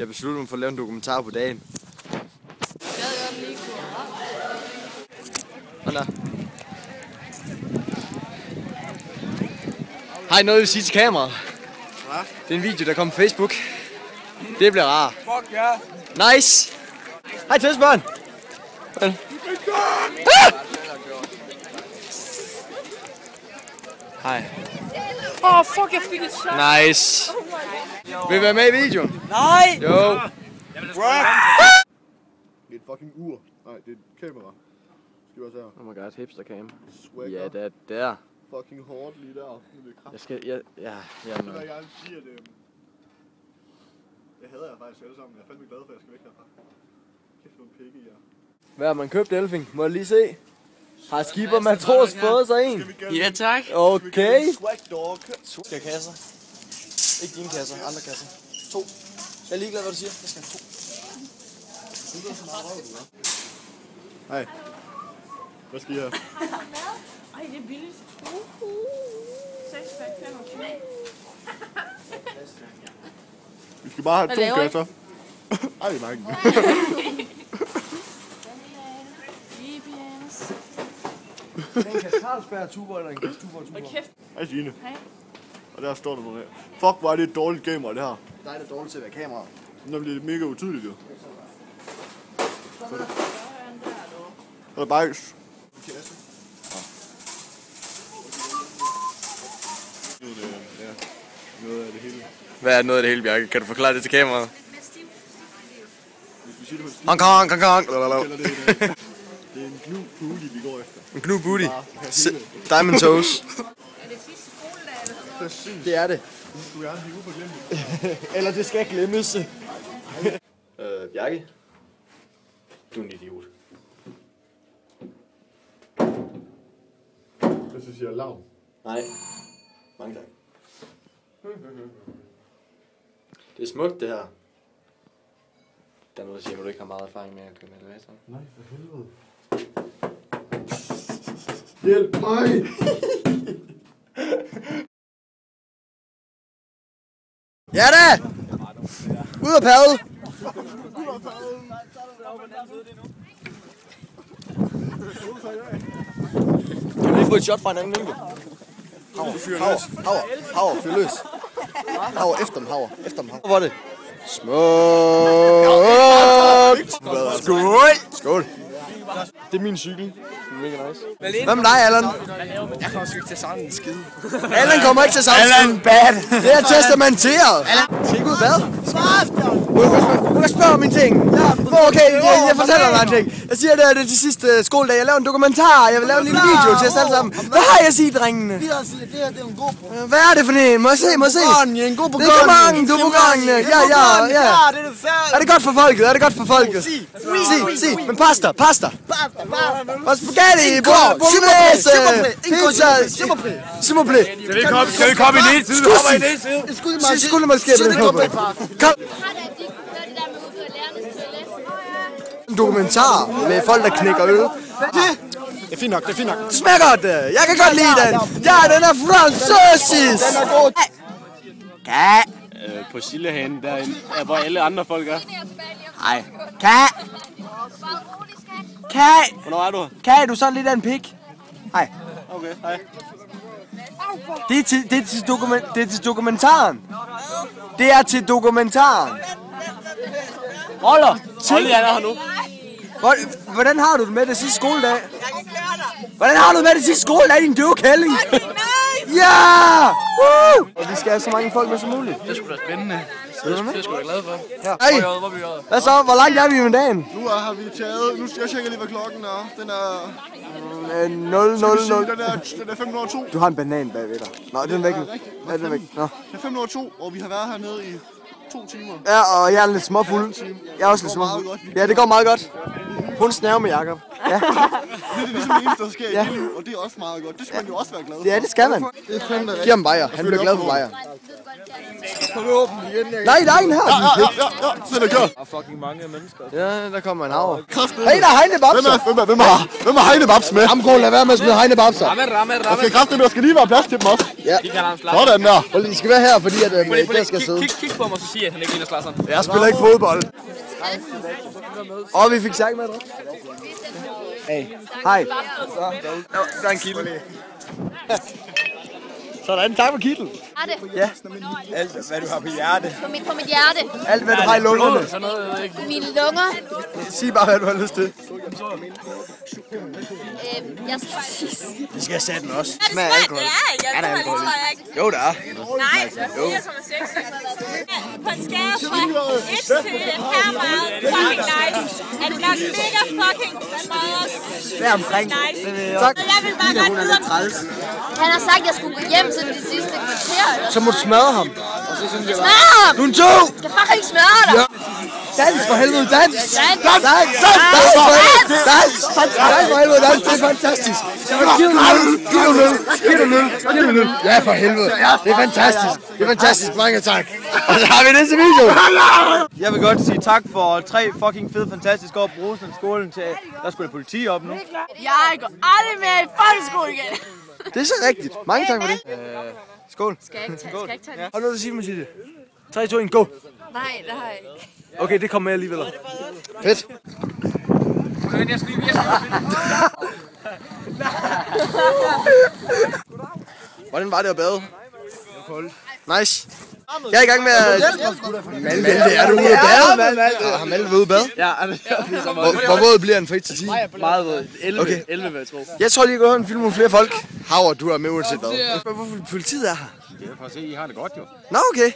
Jeg besluttede mig for at lave en dokumentar på dagen. Hold Har I noget, I vil sige til kameraet? Hvad? Det er en video, der kommer på Facebook. Det bliver rart. Fuck ja. Nice! Hej Tøsbørn! Ah! Hej. Fuck, jeg fik et shot. Nice! Vil I være med i videoen? Nej! Jo! Det er et fucking ur. Nej, det er et kamera. Skal vi også her. Oh my god, hipster cam. Swagger. Ja, det er der. Fucking hårdt lige der. Nu er det kraft. Jeg skal, jamen. Jeg vil gerne sige, at jeg hader jer faktisk alle sammen. Jeg er fandme glad for, at jeg skal væk herfra. Kæft nogle pikke i jer. Hvad har man købt, Elfing? Må jeg lige se? Har skipper matros fået sig en? Ja, tak. Okay. Swag dog. Skal jeg kasser? Ikke dine kasser, andre kasser. 2. Jeg er ligeglad, hvad du siger. Jeg skal have 2. Hej. Hvad skal I have? Ej, det er billigt. 6 pack 25. Vi skal bare have 2 laver I? kasser. Ej, nej. En kasse Carlsberg tuber eller en kasse tuber? Kæft. Hej Signe. Hej. Og der står der noget her. Fuck, hvor er det et dårligt kamera, det her. Dig er dårligt til at være kamera. Nu bliver det mega utydeligt, jo. Og bajs. Noget af det hele. Hvad er noget af det hele, Bjarke? Kan du forklare det til kameraet? Hvis vi siger det på Hong Kong, Hong Kong. det er en gnu booty, vi går efter. En knu booty. Diamond toes. Er det sidste skoledag eller sådan noget? Præcis. Det er det. Du skulle gerne blive uforglemt. Eller det skal glemmes. Bjarke. Du er en idiot. Hvad så siger lav? Nej. Mange tak. Det er smukt, det her. Der er noget, der siger, at du ikke har meget erfaring med at køre med elevator. Nej, for helvede. Hjælp mig! Ja da! Ud og padle! Du har lige fået et shot fra en anden vinkel. Haver, fyr løs. Haver, efter dem, haver. Hvor var det? Smukt! Skål! Skål! Det er min cykel. Mega nice. Hvad med dig, Allan? Jeg kommer sgu ikke til sådan en skid. Allan kommer ikke til sammen. Allan bad. Det er testamenteret. Skal I gå ud hvad? Du kan spørge om en ting. Okay, jeg fortæller dig en ting. Jeg siger, det er det sidste skoledag. Jeg laver en dokumentar. Jeg vil lave en lille video til os alle sammen. Hvad har jeg at sige, drengene? Det her det er en god pro. Hvad er det for en? Må jeg se? En god Det er kommangen, du er på gangene. Ja. Det er det færdigt. Er det godt for folket? Sig. Men pasta. Og spaghetti, bolognese, pizza. S'il vous plaît. Skal vi komme i den side? Vi kommer i den side. Skulle måske komme. Kom. Hvad er det der med ud på lærernes toilet? En dokumentar med folk, der knækker øl. Det er fint nok, Det smager godt. Jeg kan godt lide den. Ja, den er franzøsisk. Den er god. På Sillehagen, der er, hvor alle andre folk er. Hej. Hvornår er du her? Kan du sådan lidt af en pik? Hej. Okay, hej. Det er til dokumentaren. Det er til dokumentaren. Roller! Olli er her nu. Hvordan har du det med det sidste skoledag? Hvordan har du det med det sidste skoledag, din døve kælling? Ja! Woo! Og vi skal have så mange folk med som muligt. Det er sgu da spændende. Det er jeg sgu da glad for. Hej! Hvad så? Hvor langt er vi med dagen? Nu har vi taget... Nu skal jeg tjekke lige, hvad klokken er. Den er... 0:00. Den er 5:02. Du har en banan bagved dig. Nå, den er væk nu. Ja, den er væk. Nå. Det er 5:02, og vi har været hernede i 2 timer. Ja, og jeg er lidt småfuld. Jeg er også lidt småfuld. Ja, det går meget godt. Hun snæver med Jakob. Ja. Det er ligesom det eneste, der sker i dit liv, og det er også meget godt. Det skal man jo også være glad for. Ja, det skal man. Giv ham bajer. Han bliver glad for bajer. Nej, der er en her. Ja, den er gjort. Der er fucking mange mennesker. Ja, der kommer en haver. Hey, der er hegnebabser. Hvem har hegnebabs med? Amgro, lad være med at smide hegnebabser. Der skal kraftedeme, der skal lige være plads til dem også. Ja. Sådan der. De skal være her, fordi at der skal sidde. Kig på mig, og så siger at han ikke ligner slår sådan. Jeg spiller ikke fodbold. Og vi fik sagt med dig. Hey. Hej. Der er en kilde. Sådan, tak for kittel. Har det? Ja. Alt, hvad du har på hjerte. På mit hjerte. Alt, hvad du har i lungerne. Sådan noget, ikke? På mine lunger. Sig bare, hvad du har lyst til. Jeg skal tisse. Vi skal have sat den også. Smag alkohol. Er der alkohol? Jo, der er. Nej, 4,6. På en skala fra 1 til her meget fucking nice. Er det nok mega fucking smadret? Det er omkring. Nice. Tak. Jeg vil bare godt videre. Han har sagt, at jeg skulle gå hjem til de sidste kvarter. Eller Så må du smadre ham. smadre ham! Du er en tog! Jeg skal fucking ikke smadre dig! Ja. Dans for helvede, dans! Dans! Dans for helvede, dans! Det er fantastisk! Giv du nul! Ja, for helvede! Det er fantastisk! Det er fantastisk, mange tak! Og så har vi næste video! Jeg vil godt sige tak for 3 fucking fede, fantastiske år på Rosenskolen til, der skulle politi op nu. Jeg går aldrig mere i folkeskole igen. Det er så rigtigt. Mange tak for det. Skål. Skal jeg ikke tage den? Har du noget at sige, Mathilde? 3, 2, 1, go! Nej, det har jeg ikke. Okay, det kommer med alligevel. Fedt. Hvordan var det at bade? Nice. Jeg er i gang med at... Malte, er du ude at bade? Har Malte været ude at bade? Ja, det er så meget. Hvor våd bliver den fra 1 til 10? Meget våd. 11, Okay. 11 vil jeg tro. Jeg tror lige, at gå hen og filme nogle flere folk. Havre, du er med uanset hvad. Hvorfor politiet er her? Det er for at se, I har det godt jo. Nå, okay.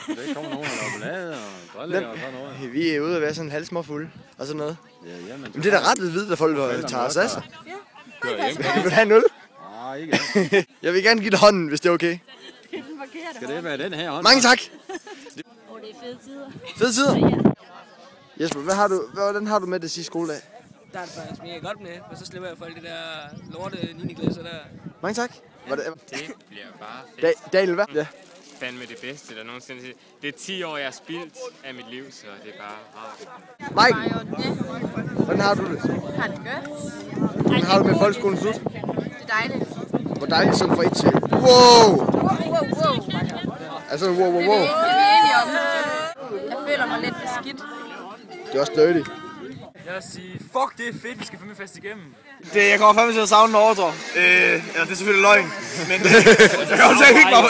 Der kommer nogen, der laver ballade og driller og sådan noget. Vi er ude at være sådan halvsmåfulde og sådan noget. Ja, jamen. Men det er da ret lidt vidt, at folk tager os af sig. Kører hjem. Vil du have 0? Nej, ikke. Jeg vil gerne give dig hånden, hvis det er okay. Skal det være den her hånd? Mange tak. Det er fede tider. Fede tider. Jesper, hvordan har du med det sidste skoledag? Der er det faktisk mega godt med, men så slipper jeg for alle de der lorte 9. klasser der. Mange tak. Det bliver bare fedt. Daniel, hvad? Ja. Fandme det bedste, der nogensinde siger. Det er 10 år, jeg har spildt af mit liv, så det er bare rart. Mike, hvordan har du det? Har det godt? Hvordan har du med folkeskolen slut? Det er dejligt. Hvor dejligt sådan fra 1 til. Wow! Wow. Altså, wow. Det er vi enige om. Jeg føler mig lidt beskidt. Det er også dirty. Jeg vil sige, fuck det er fedt, vi skal fandme fast igennem. Jeg kommer fandme til at savne Nordre. Eller det er selvfølgelig løgn, men jeg kommer til at hygge mig.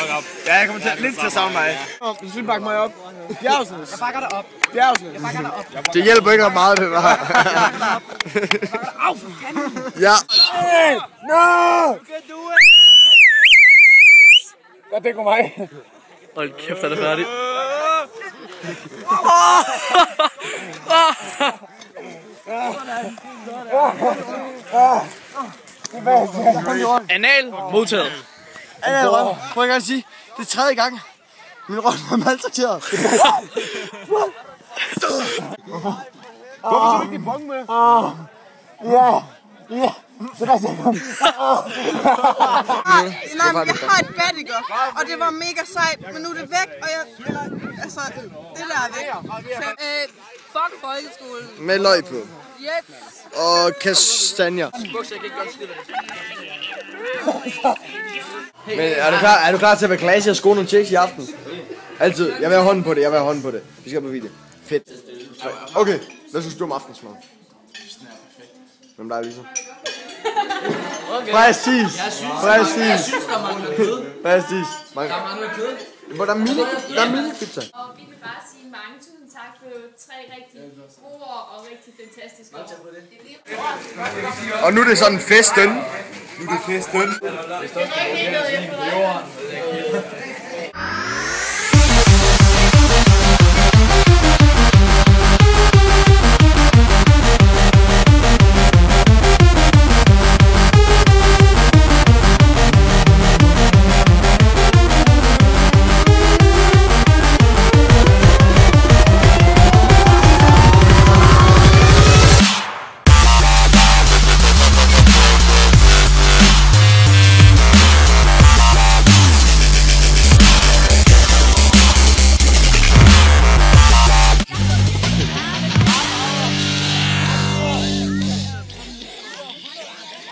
Ja, jeg kommer til lidt til at savne mig. Du skal bakke mig op. Bjergsnes. Jeg bakker dig op. Bjergsnes. Jeg bakker dig op. Det hjælper ikke ret meget, det var. Au, for fanden. Ja. No! Godt, det går mig. Hold kæft, er det færdigt. Anal modtaget. Anal røv. Prøv jeg gerne sige, det er 3. gang. Min røv er maltrakteret. Hvorfor skal du ikke bonge med? Ja. Så der siger jeg. Nej, jeg har et bat, ikke? Og det var mega sejt, men nu er det væk, og jeg... Altså, det der er væk. Fuck folkeskolen. Med løg på. Yes. Og kastanjer. Men er du klar til at være klasse og score nogle checks i aften? Altid. Jeg vil have hånden på det. Vi skal på video. Fedt. Okay, hvad synes du om aftensmad? Hvem der er ligesom? Præcis. Jeg synes, der mangler kød. Præcis. Der mangler kød. Hvor der er mini pizza. Og vi vil bare sige mange tusind tak for 3 rigtig gode og rigtig fantastiske år. Og nu er det sådan festen. Nu er det festen. Jeg kan ikke noget, jeg